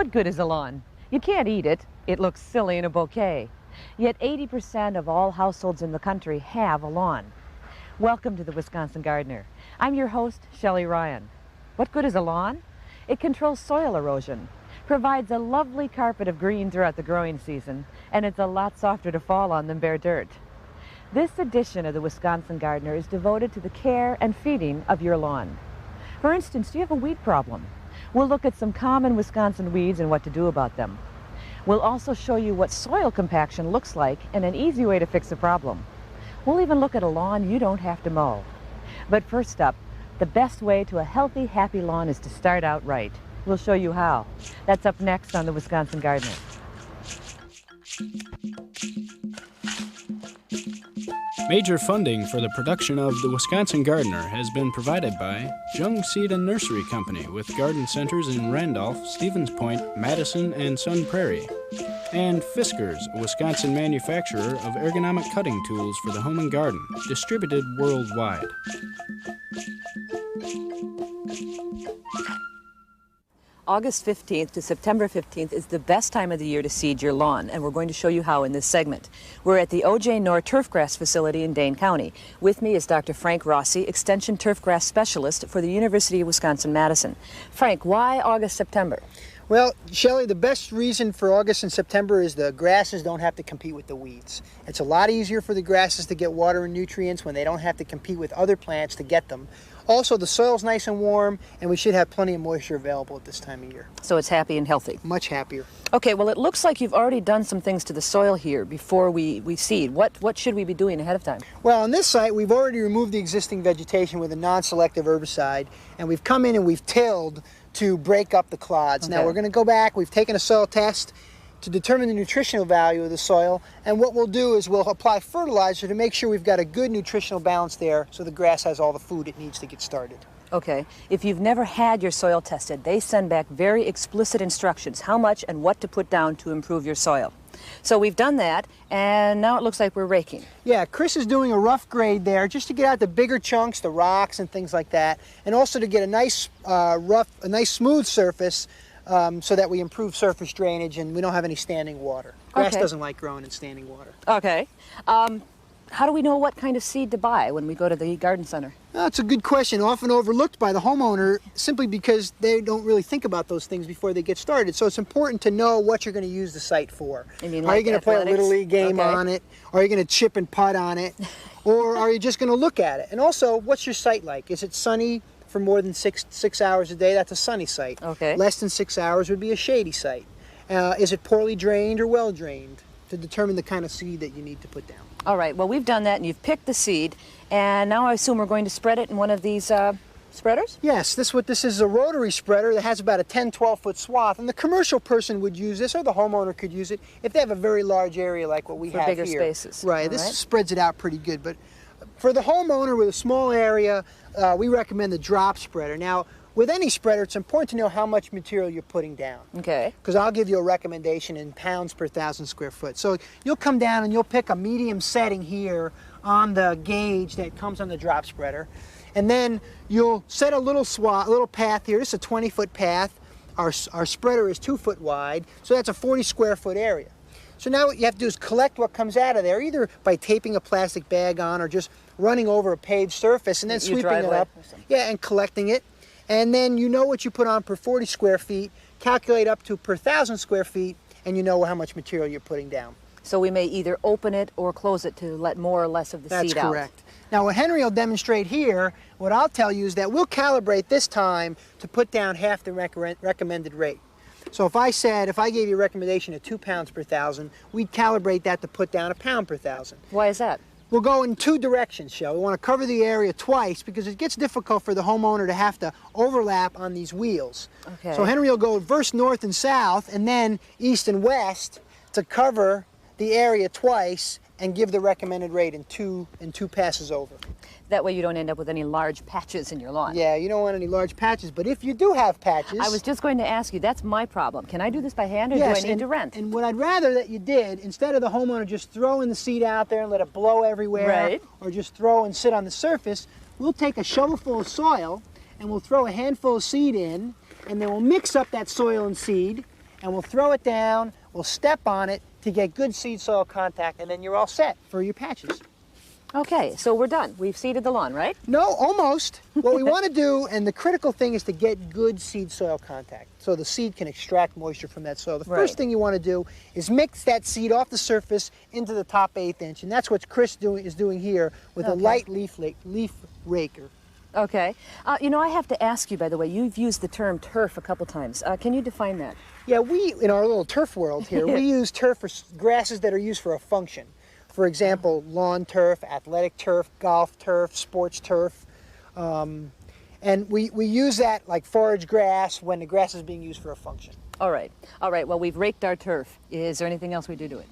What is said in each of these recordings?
What good is a lawn? You can't eat it. It looks silly in a bouquet. Yet 80% of all households in the country have a lawn. Welcome to the Wisconsin Gardener. I'm your host, Shelley Ryan. What good is a lawn? It controls soil erosion, provides a lovely carpet of green throughout the growing season, and it's a lot softer to fall on than bare dirt. This edition of the Wisconsin Gardener is devoted to the care and feeding of your lawn. For instance, do you have a weed problem? We'll look at some common Wisconsin weeds and what to do about them. We'll also show you what soil compaction looks like and an easy way to fix the problem. We'll even look at a lawn you don't have to mow. But first up, the best way to a healthy, happy lawn is to start out right. We'll show you how. That's up next on the Wisconsin Gardener. Major funding for the production of The Wisconsin Gardener has been provided by Jung Seed and Nursery Company with garden centers in Randolph, Stevens Point, Madison, and Sun Prairie, and Fiskars, a Wisconsin manufacturer of ergonomic cutting tools for the home and garden, distributed worldwide. August 15th to September 15th is the best time of the year to seed your lawn, and we're going to show you how in this segment. We're at the O.J. Knorr Turfgrass Facility in Dane County. With me is Dr. Frank Rossi, Extension Turfgrass Specialist for the University of Wisconsin-Madison. Frank, why August, September? Well, Shelley, the best reason for August and September is the grasses don't have to compete with the weeds. It's a lot easier for the grasses to get water and nutrients when they don't have to compete with other plants to get them. Also, the soil's nice and warm, and we should have plenty of moisture available at this time of year. So it's happy and healthy. Much happier. Okay, well, it looks like you've already done some things to the soil here before we seed. What should we be doing ahead of time? Well, on this site, we've already removed the existing vegetation with a non-selective herbicide, and we've come in and we've tilled to break up the clods. Okay. Now, we're going to go back. We've taken a soil test to determine the nutritional value of the soil, and what we'll do is we'll apply fertilizer to make sure we've got a good nutritional balance there so the grass has all the food it needs to get started. Okay, if you've never had your soil tested, they send back very explicit instructions, how much and what to put down to improve your soil. So we've done that, and now it looks like we're raking. Yeah, Chris is doing a rough grade there just to get out the bigger chunks, the rocks and things like that, and also to get a nice nice smooth surface so that we improve surface drainage and we don't have any standing water. Grass doesn't like growing in standing water. Okay. How do we know what kind of seed to buy when we go to the garden center? That's a good question, often overlooked by the homeowner simply because they don't really think about those things before they get started. So it's important to know what you're going to use the site for. You mean are you going to play a Little League game Okay. on it? Are you going to chip and putt on it? Or are you just going to look at it? And also, what's your site like? Is it sunny for more than six hours a day? That's a sunny site. Okay. Less than 6 hours would be a shady site. Is it poorly drained or well drained to determine the kind of seed that you need to put down? All right, well, we've done that, and you've picked the seed, and now I assume we're going to spread it in one of these spreaders? Yes, this is a rotary spreader that has about a 10-12 foot swath, and the commercial person would use this, or the homeowner could use it if they have a very large area like what we have here. For bigger spaces. Right, this spreads it out pretty good, but for the homeowner with a small area, we recommend the drop spreader. Now, with any spreader, it's important to know how much material you're putting down. Okay. Because I'll give you a recommendation in pounds per 1,000 square foot. So you'll come down and you'll pick a medium setting here on the gauge that comes on the drop spreader. And then you'll set a little path here. This is a 20-foot path. Our spreader is 2 foot wide, so that's a 40 square foot area. So now what you have to do is collect what comes out of there, either by taping a plastic bag on or just running over a paved surface and then sweeping it up. Yeah, and collecting it. And then you know what you put on per 40 square feet, calculate up to per 1,000 square feet, and you know how much material you're putting down. So we may either open it or close it to let more or less of the seed out. That's correct. Now what Henry will demonstrate here, what I'll tell you is that we'll calibrate this time to put down half the recommended rate. So if I gave you a recommendation of 2 pounds per 1,000, we'd calibrate that to put down 1 pound per 1,000. Why is that? We'll go in 2 directions, Shell. We want to cover the area twice because it gets difficult for the homeowner to have to overlap on these wheels. Okay. So Henry will go first north and south and then east and west to cover the area twice and give the recommended rate in two passes over. That way you don't end up with any large patches in your lawn. Yeah, you don't want any large patches, but if you do have patches... I was just going to ask you, that's my problem. Can I do this by hand or do I need to rent? And what I'd rather that you did, instead of the homeowner just throwing the seed out there and let it blow everywhere, or just throw and sit on the surface, we'll take a shovelful of soil and we'll throw a handful of seed in, and then we'll mix up that soil and seed, and we'll throw it down, we'll step on it to get good seed soil contact, and then you're all set for your patches. Okay, so we're done. We've seeded the lawn, right? No, almost. What we want to do, and the critical thing, is to get good seed soil contact so the seed can extract moisture from that soil. The first thing you want to do is mix that seed off the surface into the top 1/8 inch, and that's what Chris is doing here with a light leaf raker. Okay. You know, I have to ask you, by the way, you've used the term turf a couple times. Can you define that? Yeah, we, in our little turf world here, we use turf for grasses that are used for a function. For example, lawn turf, athletic turf, golf turf, sports turf. And we use that like forage grass when the grass is being used for a function. All right. All right. Well, we've raked our turf. Is there anything else we do to it?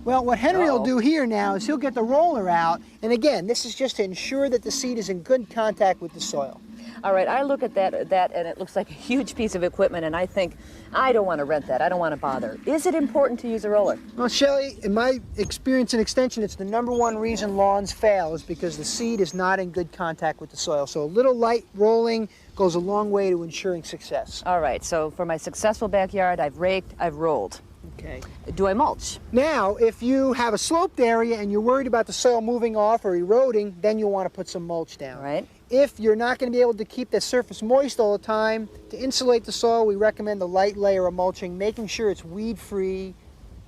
Well, what Henry will do here now is he'll get the roller out. And again, this is just to ensure that the seed is in good contact with the soil. All right, I look at that and it looks like a huge piece of equipment, and I think, I don't want to rent that. I don't want to bother. Is it important to use a roller? Well, Shelley, in my experience in extension, it's the #1 reason lawns fail is because the seed is not in good contact with the soil. So a little light rolling goes a long way to ensuring success. All right, so for my successful backyard, I've raked, I've rolled. Okay. Do I mulch? Now, if you have a sloped area and you're worried about the soil moving off or eroding, then you'll want to put some mulch down. All right. If you're not going to be able to keep the surface moist all the time, to insulate the soil, we recommend a light layer of mulching, making sure it's weed-free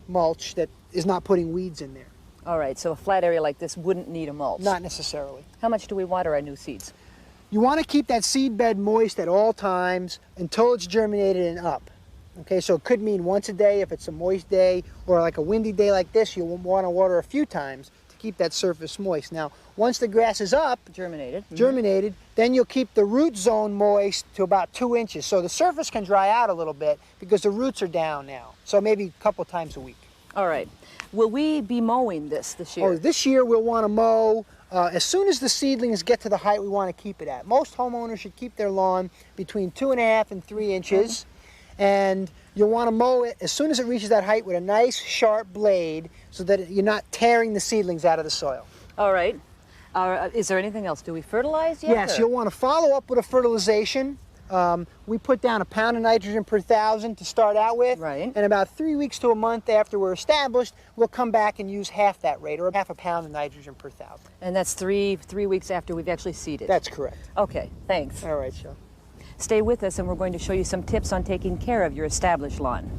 mulch that is not putting weeds in there. All right, so a flat area like this wouldn't need a mulch? Not necessarily. How much do we water our new seeds? You want to keep that seed bed moist at all times until it's germinated and up. Okay, so it could mean once a day if it's a moist day, or like a windy day like this, you'll want to water a few times to keep that surface moist. Now, once the grass is up, germinated, then you'll keep the root zone moist to about 2 inches. So the surface can dry out a little bit because the roots are down now. So maybe a couple times a week. All right. Will we be mowing this year? Oh, this year we'll want to mow. As soon as the seedlings get to the height we want to keep it at. Most homeowners should keep their lawn between 2.5 and 3 inches. And you'll want to mow it as soon as it reaches that height with a nice sharp blade so that you're not tearing the seedlings out of the soil. All right. Is there anything else? Do we fertilize yet? Yes, you'll want to follow up with a fertilization. We put down 1 pound of nitrogen per 1,000 to start out with. Right. And about 3 weeks to a month after we're established, we'll come back and use half that rate, or half a pound of nitrogen per 1,000. And that's three weeks after we've actually seeded? That's correct. Okay, thanks. All right, Shelley. Stay with us and we're going to show you some tips on taking care of your established lawn.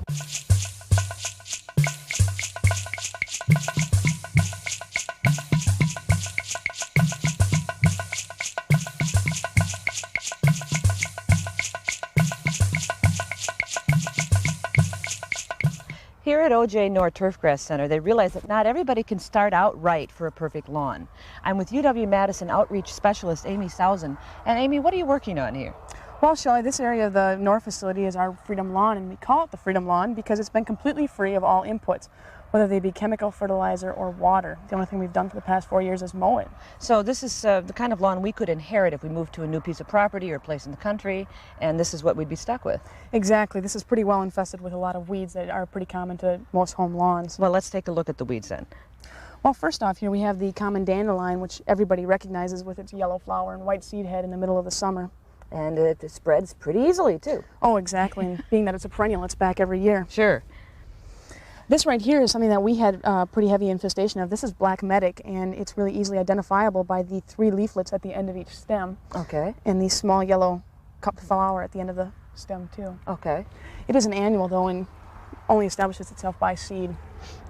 Here at OJ Noor Turfgrass Center, they realize that not everybody can start out right for a perfect lawn. I'm with UW-Madison Outreach Specialist Amy Sousen. And Amy, what are you working on here? Well, Shelley, this area of the Noor facility is our Freedom Lawn, and we call it the Freedom Lawn because it's been completely free of all inputs, whether they be chemical, fertilizer, or water. The only thing we've done for the past 4 years is mow it. So this is the kind of lawn we could inherit if we moved to a new piece of property or a place in the country, and this is what we'd be stuck with. Exactly. This is pretty well infested with a lot of weeds that are pretty common to most home lawns. Well, let's take a look at the weeds then. Well, first off, here we have the common dandelion, which everybody recognizes with its yellow flower and white seed head in the middle of the summer. And it spreads pretty easily, too. Oh, exactly. And being that it's a perennial, it's back every year. Sure. This right here is something that we had pretty heavy infestation of. This is black medic, and it's really easily identifiable by the 3 leaflets at the end of each stem. Okay. And the small yellow cup flower at the end of the stem, too. Okay. It is an annual, though, and only establishes itself by seed.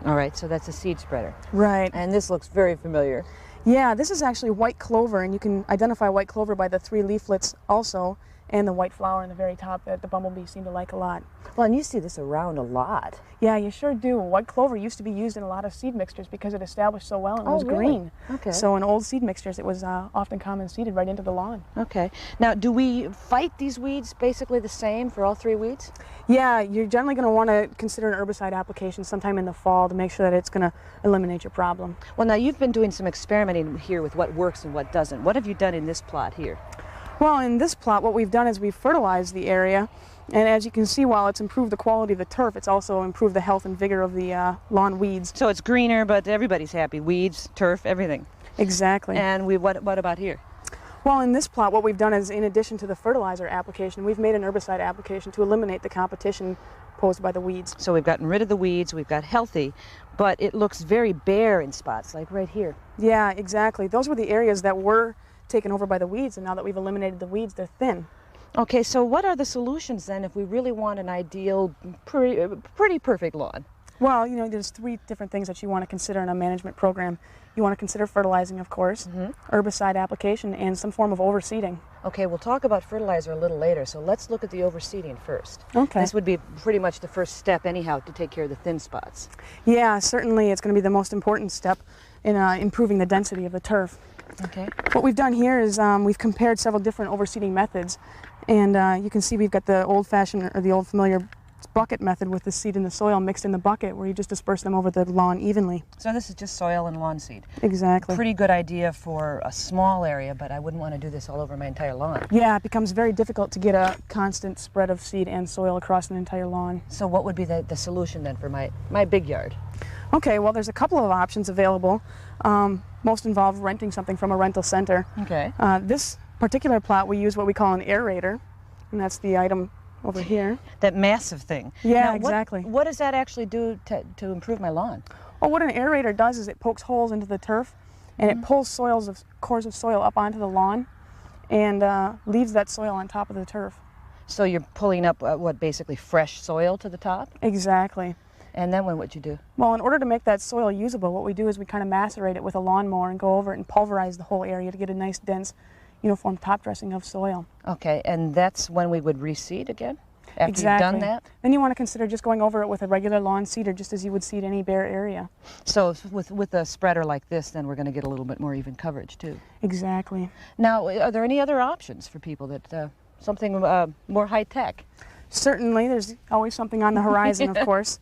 All right, so that's a seed spreader. Right. And this looks very familiar. Yeah, this is actually white clover, and you can identify white clover by the 3 leaflets also, and the white flower in the very top that the bumblebees seem to like a lot. Well, and you see this around a lot. Yeah, you sure do. White clover used to be used in a lot of seed mixtures because it established so well and it was really? green. Okay. So in old seed mixtures, it was often common seeded right into the lawn. Okay. Now, do we fight these weeds basically the same for all 3 weeds? Yeah, you're generally going to want to consider an herbicide application sometime in the fall to make sure that it's going to eliminate your problem. Well, now you've been doing some experimenting here with what works and what doesn't. What have you done in this plot here? Well, in this plot, what we've done is we've fertilized the area, and as you can see, while it's improved the quality of the turf, it's also improved the health and vigor of the lawn weeds. So it's greener, but everybody's happy. Weeds, turf, everything. Exactly. And what about here? Well, in this plot, what we've done is, in addition to the fertilizer application, we've made an herbicide application to eliminate the competition posed by the weeds. So we've gotten rid of the weeds, we've got healthy, but it looks very bare in spots, like right here. Yeah, exactly. Those were the areas that were taken over by the weeds, and now that we've eliminated the weeds, they're thin. Okay, so what are the solutions then if we really want an ideal, pretty perfect lawn? Well, you know, there's 3 different things that you want to consider in a management program. You want to consider fertilizing, of course, herbicide application, and some form of overseeding. Okay, we'll talk about fertilizer a little later, so let's look at the overseeding first. Okay. This would be pretty much the first step anyhow to take care of the thin spots. Yeah, certainly it's going to be the most important step in improving the density of the turf. Okay. What we've done here is we've compared several different overseeding methods, and you can see we've got the old-fashioned, or the old familiar bucket method with the seed in the soil mixed in the bucket, where you just disperse them over the lawn evenly. So this is just soil and lawn seed. Exactly. Pretty good idea for a small area, but I wouldn't want to do this all over my entire lawn. Yeah, it becomes very difficult to get a constant spread of seed and soil across an entire lawn. So what would be the solution then for my big yard? Okay, well, there's a couple of options available. Most involve renting something from a rental center. Okay. This particular plot, we use what we call an aerator, and that's the item over here. That massive thing. Yeah, Now, exactly. What does that actually do to improve my lawn? Well, what an aerator does is it pokes holes into the turf, and it pulls cores of soil up onto the lawn, and leaves that soil on top of the turf. So you're pulling up, basically fresh soil to the top? Exactly. And then what would you do? Well, in order to make that soil usable, what we do is we kind of macerate it with a lawnmower and go over it and pulverize the whole area to get a nice, dense, uniform top dressing of soil. Okay, and that's when we would reseed again? After Exactly. you've done that? Then you want to consider just going over it with a regular lawn seeder, just as you would seed any bare area. So with a spreader like this, then we're going to get a little bit more even coverage too. Exactly. Now, are there any other options for people that, something more high-tech? Certainly, there's always something on the horizon, of course.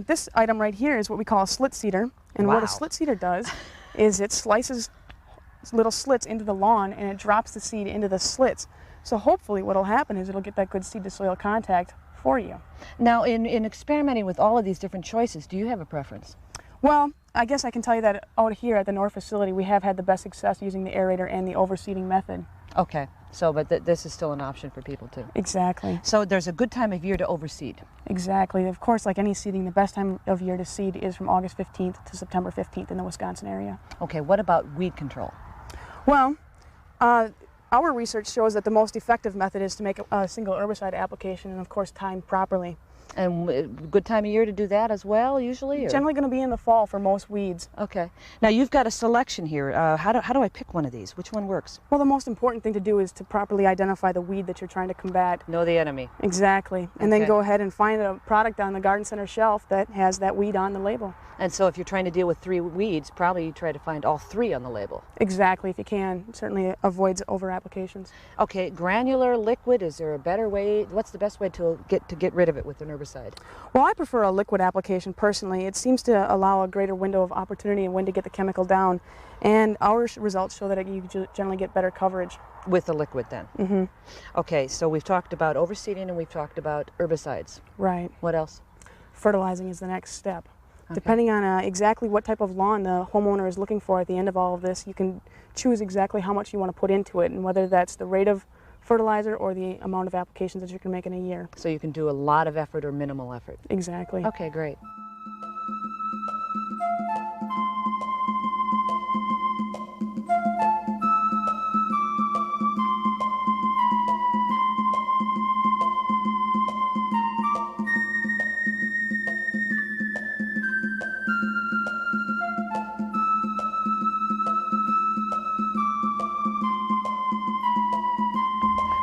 This item right here is what we call a slit seeder. And what Wow. a slit seeder does is it slices little slits into the lawn, and it drops the seed into the slits. So hopefully what will happen is it'll get that good seed to soil contact for you. Now, in experimenting with all of these different choices, do you have a preference? Well, I guess I can tell you that out here at the North facility, we have had the best success using the aerator and the overseeding method. Okay, so but this is still an option for people too. Exactly. So there's a good time of year to overseed. Exactly. Of course, like any seeding, the best time of year to seed is from August 15th to September 15th in the Wisconsin area. Okay, what about weed control? Well, our research shows that the most effective method is to make a single herbicide application and, of course, timed properly. And good time of year to do that as well, usually? Or? Generally going to be in the fall for most weeds. Okay. Now, you've got a selection here. How do I pick one of these? Which one works? Well, the most important thing to do is to properly identify the weed that you're trying to combat. Know the enemy. Exactly. And then go ahead and find a product on the garden center shelf that has that weed on the label. And so if you're trying to deal with 3 weeds, probably you try to find all 3 on the label. Exactly, if you can. It certainly avoids over applications. Okay, granular, liquid, is there a better way? What's the best way to get rid of it with an herbicide? Well, I prefer a liquid application personally. It seems to allow a greater window of opportunity and when to get the chemical down. And our results show that you generally get better coverage. With the liquid then? Mm-hmm. Okay, so we've talked about overseeding and we've talked about herbicides. Right. What else? Fertilizing is the next step. Okay. Depending on exactly what type of lawn the homeowner is looking for at the end of all of this, you can choose exactly how much you want to put into it and whether that's the rate of fertilizer or the amount of applications that you can make in a year. So you can do a lot of effort or minimal effort. Exactly. Okay, great.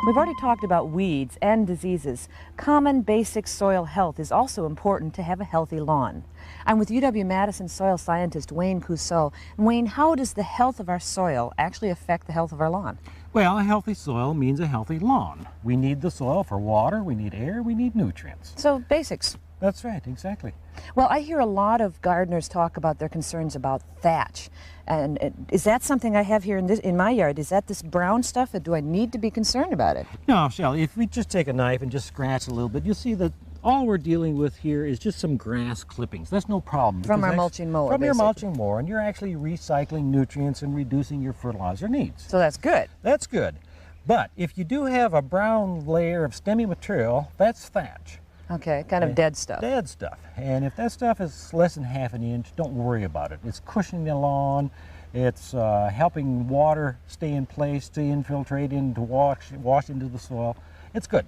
We've already talked about weeds and diseases. Common basic soil health is also important to have a healthy lawn. I'm with UW-Madison soil scientist Wayne Cousseau. Wayne, how does the health of our soil actually affect the health of our lawn? Well, a healthy soil means a healthy lawn. We need the soil for water, we need air, we need nutrients. So basics. That's right, exactly. Well, I hear a lot of gardeners talk about their concerns about thatch. And is that something I have here in my yard? Is that this brown stuff, or do I need to be concerned about it? No, Shelley, if we just take a knife and just scratch a little bit, you'll see that all we're dealing with here is just some grass clippings. That's no problem. From our mulching mower, From your basically. mulching mower, and you're actually recycling nutrients and reducing your fertilizer needs. So that's good. That's good. But if you do have a brown layer of stemmy material, that's thatch. Okay, kind of dead stuff. Dead stuff. And if that stuff is less than ½ an inch, don't worry about it. It's cushioning the lawn. It's helping water stay in place, to infiltrate into wash into the soil. It's good.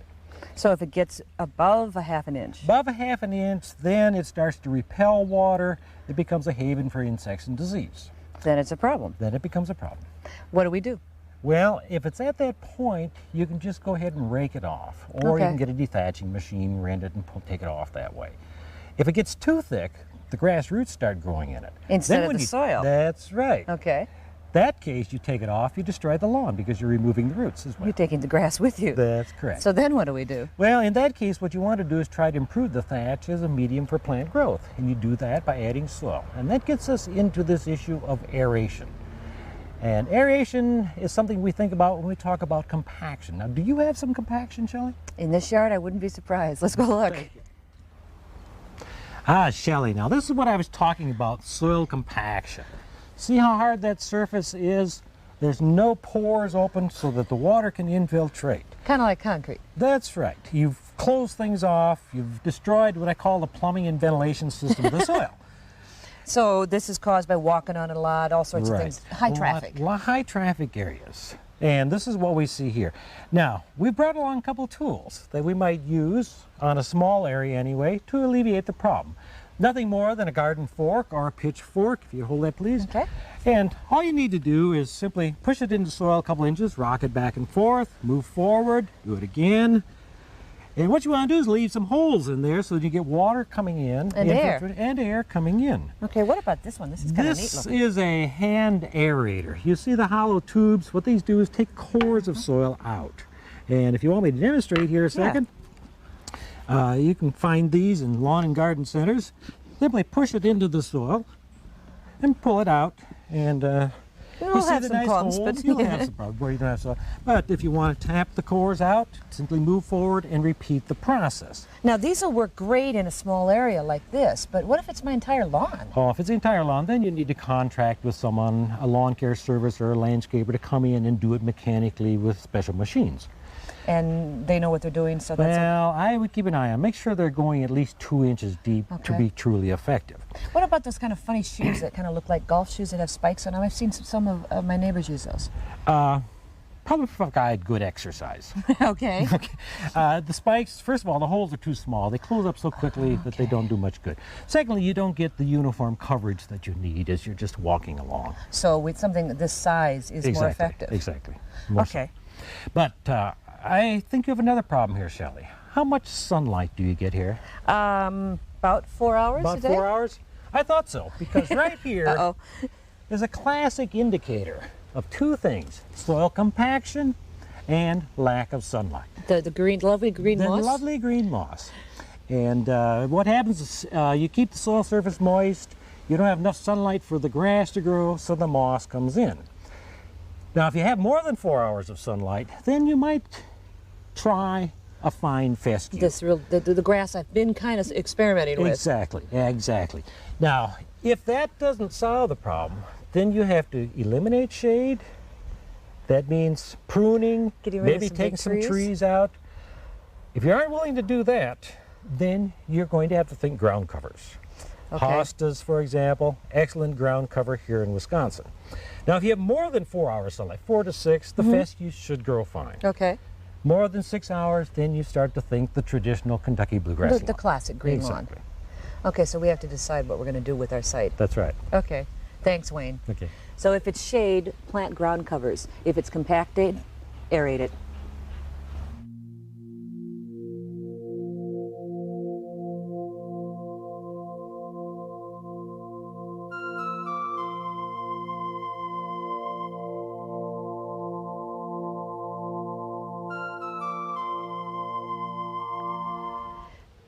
So if it gets above ½ an inch? Above ½ an inch, then it starts to repel water. It becomes a haven for insects and disease. Then it's a problem. Then it becomes a problem. What do we do? Well, if it's at that point, you can just go ahead and rake it off. Or you can get a dethatching machine, rend it, and take it off that way. If it gets too thick, the grass roots start growing in it. Instead of the soil. That's right. Okay. That case, you take it off, you destroy the lawn because you're removing the roots as well. You're taking the grass with you. That's correct. So then what do we do? Well, in that case, what you want to do is try to improve the thatch as a medium for plant growth. And you do that by adding soil. And that gets us into this issue of aeration. And aeration is something we think about when we talk about compaction. Now, do you have some compaction, Shelley? In this yard, I wouldn't be surprised. Let's go look. Ah, Shelley, now this is what I was talking about, soil compaction. See how hard that surface is? There's no pores open so that the water can infiltrate. Kind of like concrete. That's right. You've closed things off. You've destroyed what I call the plumbing and ventilation system of the soil. So this is caused by walking on it a lot, all sorts of things. High traffic. High traffic areas. And this is what we see here. Now, we brought along a couple tools that we might use on a small area anyway to alleviate the problem. Nothing more than a garden fork or a pitchfork, if you hold that please. Okay. And all you need to do is simply push it into soil a couple inches, rock it back and forth, move forward, do it again. And what you want to do is leave some holes in there so that you get water coming in. And air coming in. Okay, what about this one? This is kind of neat looking. This is a hand aerator. You see the hollow tubes? What these do is take cores of soil out. And if you want me to demonstrate here a second, you can find these in lawn and garden centers. Simply push it into the soil and pull it out. And You'll have some problems, but you'll have some problems where you don't have soil. But if you want to tap the cores out, simply move forward and repeat the process. Now these will work great in a small area like this, but what if it's my entire lawn? Oh, if it's the entire lawn, then you need to contract with someone, a lawn care service or a landscaper, to come in and do it mechanically with special machines. And they know what they're doing, so that's... Well, I would keep an eye on. Make sure they're going at least 2 inches deep to be truly effective. What about those kind of funny shoes that kind of look like golf shoes that have spikes on them? I've seen some of my neighbors use those. Probably for a guy at good exercise. Okay. The spikes, first of all, the holes are too small. They close up so quickly that they don't do much good. Secondly, you don't get the uniform coverage that you need as you're just walking along. So with something this size is more effective. Exactly. Okay. But I think you have another problem here, Shelley. How much sunlight do you get here? About 4 hours a day? About 4 hours? I thought so, because right here is a classic indicator of two things: soil compaction and lack of sunlight. The green, lovely green moss? The lovely green moss. And what happens is you keep the soil surface moist, you don't have enough sunlight for the grass to grow, so the moss comes in. Now, if you have more than 4 hours of sunlight, then you might try a fine fescue. The grass I've been kind of experimenting with. Exactly. Now, if that doesn't solve the problem, then you have to eliminate shade. That means pruning, maybe taking some trees out. If you aren't willing to do that, then you're going to have to think ground covers. Okay. Hostas, for example, excellent ground cover here in Wisconsin. Now, if you have more than 4 hours sunlight, 4 to 6, the fescue should grow fine. Okay. More than 6 hours, then you start to think the traditional Kentucky bluegrass lawn. The classic green lawn. Okay, so we have to decide what we're going to do with our site. That's right. Okay. Thanks, Wayne. Okay. So if it's shade, plant ground covers. If it's compacted, aerate it.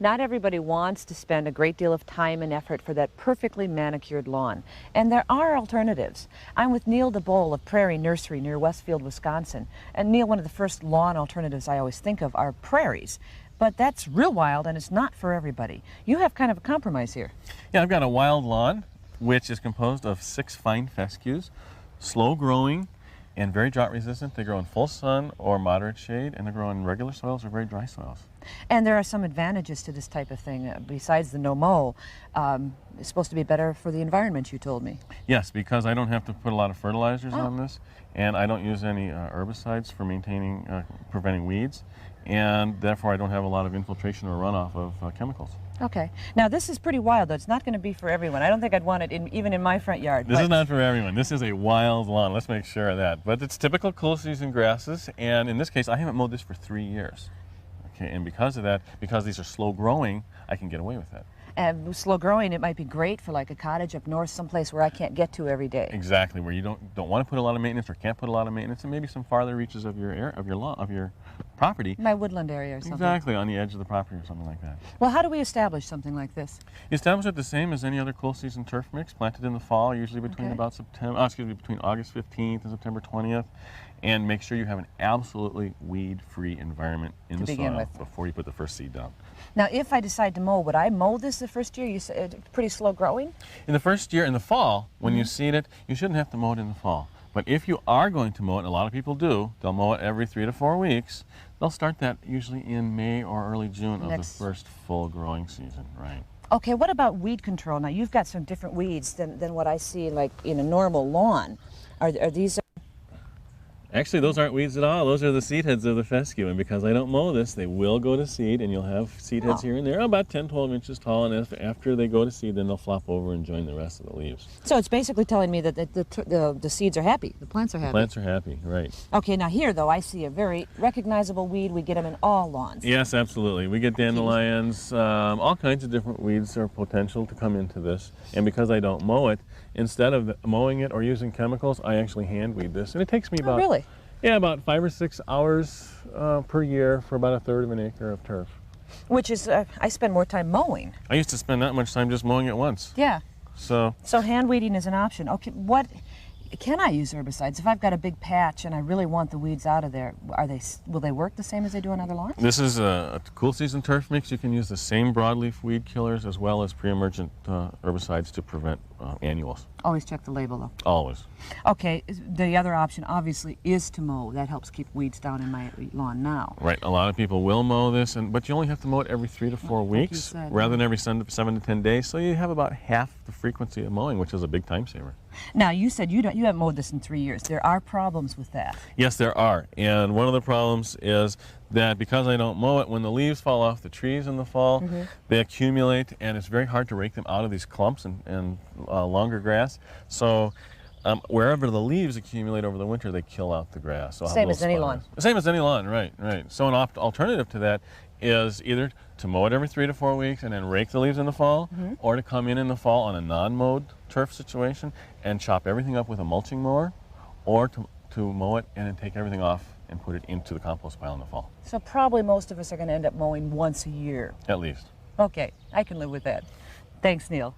Not everybody wants to spend a great deal of time and effort for that perfectly manicured lawn. And there are alternatives. I'm with Neil DeBole of Prairie Nursery near Westfield, Wisconsin. And Neil, one of the first lawn alternatives I always think of are prairies. But that's real wild and it's not for everybody. You have kind of a compromise here. Yeah, I've got a wild lawn, which is composed of 6 fine fescues, slow growing, and very drought resistant. They grow in full sun or moderate shade, and they grow in regular soils or very dry soils. And there are some advantages to this type of thing. Besides the no-mow, it's supposed to be better for the environment, you told me. Yes, because I don't have to put a lot of fertilizers on this, and I don't use any herbicides for preventing weeds, and therefore I don't have a lot of infiltration or runoff of chemicals. Okay. Now this is pretty wild, though. It's not going to be for everyone. I don't think I'd want it even in my front yard. This is not for everyone. This is a wild lawn. Let's make sure of that. But it's typical cool season grasses, and in this case, I haven't mowed this for 3 years. Okay, and because of that, because these are slow growing, I can get away with that. And slow growing, it might be great for like a cottage up north, someplace where I can't get to every day. Exactly, where you don't want to put a lot of maintenance or can't put a lot of maintenance, and maybe some farther reaches of your property. My woodland area or something. Exactly, on the edge of the property or something like that. Well, how do we establish something like this? You establish it the same as any other cool season turf mix, planted in the fall, usually between between August 15th and September 20th, and make sure you have an absolutely weed-free environment in the soil before you put the first seed down. Now, if I decide to mow, would I mow this the first year? You said it's pretty slow growing? In the first year, in the fall, when you seed it, you shouldn't have to mow it in the fall. But if you are going to mow it, and a lot of people do, they'll mow it every 3 to 4 weeks. They'll start that usually in May or early June of the first full growing season, right? Okay, what about weed control? Now, you've got some different weeds than what I see like in a normal lawn. Are these... Actually, those aren't weeds at all. Those are the seed heads of the fescue, and because I don't mow this, they will go to seed, and you'll have seed heads here and there, about 10, 12 inches tall, and after they go to seed, then they'll flop over and join the rest of the leaves. So it's basically telling me that the seeds are happy, the plants are happy. Plants are happy, right. Okay, now here, though, I see a very recognizable weed. We get them in all lawns. Yes, absolutely. We get dandelions, all kinds of different weeds are potential to come into this, and because I don't mow it, instead of mowing it or using chemicals, I actually hand weed this, and it takes me about... Oh, really? Yeah, about 5 or 6 hours per year for about 1/3 of an acre of turf. Which is, I spend more time mowing. I used to spend that much time just mowing it once. Yeah. So hand weeding is an option. Okay, what can I use herbicides if I've got a big patch and I really want the weeds out of there? Will they work the same as they do on other lawns? This is a cool season turf mix. You can use the same broadleaf weed killers as well as pre-emergent herbicides to prevent annuals. Always check the label, though. Always. Okay, the other option obviously is to mow. That helps keep weeds down in my lawn now. Right. A lot of people will mow this, but you only have to mow it every 3 to 4 weeks rather than every 7 to 10 days. So you have about half the frequency of mowing, which is a big time saver. Now, you said you haven't mowed this in 3 years. There are problems with that. Yes, there are. And one of the problems is that because I don't mow it, when the leaves fall off the trees in the fall, they accumulate, and it's very hard to rake them out of these clumps and longer grass. So wherever the leaves accumulate over the winter, they kill out the grass. So same as any lawn. Same as any lawn, right. So an alternative to that is either to mow it every 3 to 4 weeks and then rake the leaves in the fall, or to come in the fall on a non-mowed turf situation and chop everything up with a mulching mower, or to mow it and then take everything off and put it into the compost pile in the fall. So probably most of us are going to end up mowing once a year. At least. Okay, I can live with that. Thanks, Neil.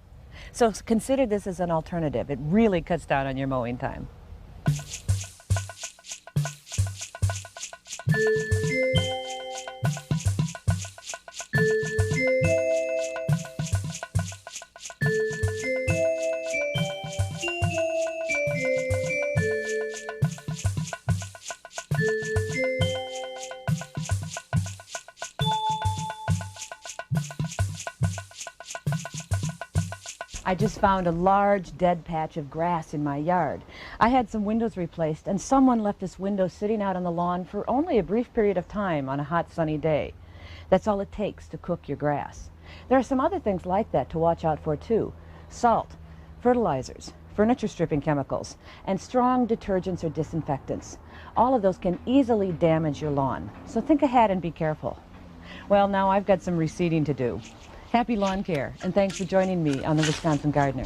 So consider this as an alternative. It really cuts down on your mowing time. I just found a large dead patch of grass in my yard. I had some windows replaced, and someone left this window sitting out on the lawn for only a brief period of time on a hot sunny day. That's all it takes to cook your grass. There are some other things like that to watch out for too. Salt, fertilizers, furniture stripping chemicals, and strong detergents or disinfectants. All of those can easily damage your lawn, so think ahead and be careful. Well, now I've got some reseeding to do. Happy lawn care, and thanks for joining me on the Wisconsin Gardener.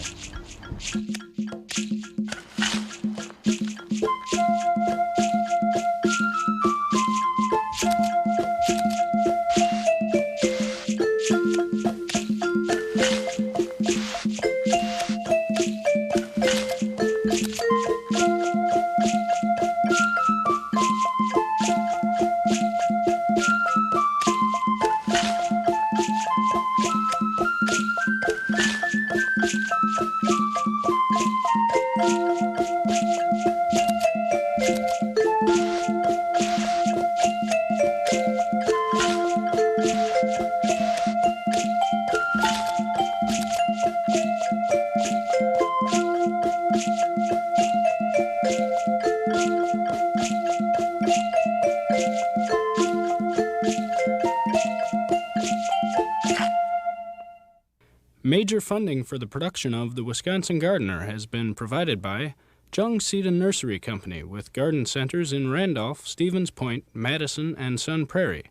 Major funding for the production of The Wisconsin Gardener has been provided by Jung Seed and Nursery Company with garden centers in Randolph, Stevens Point, Madison, and Sun Prairie,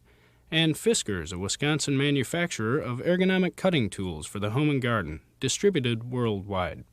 and Fiskars, a Wisconsin manufacturer of ergonomic cutting tools for the home and garden, distributed worldwide.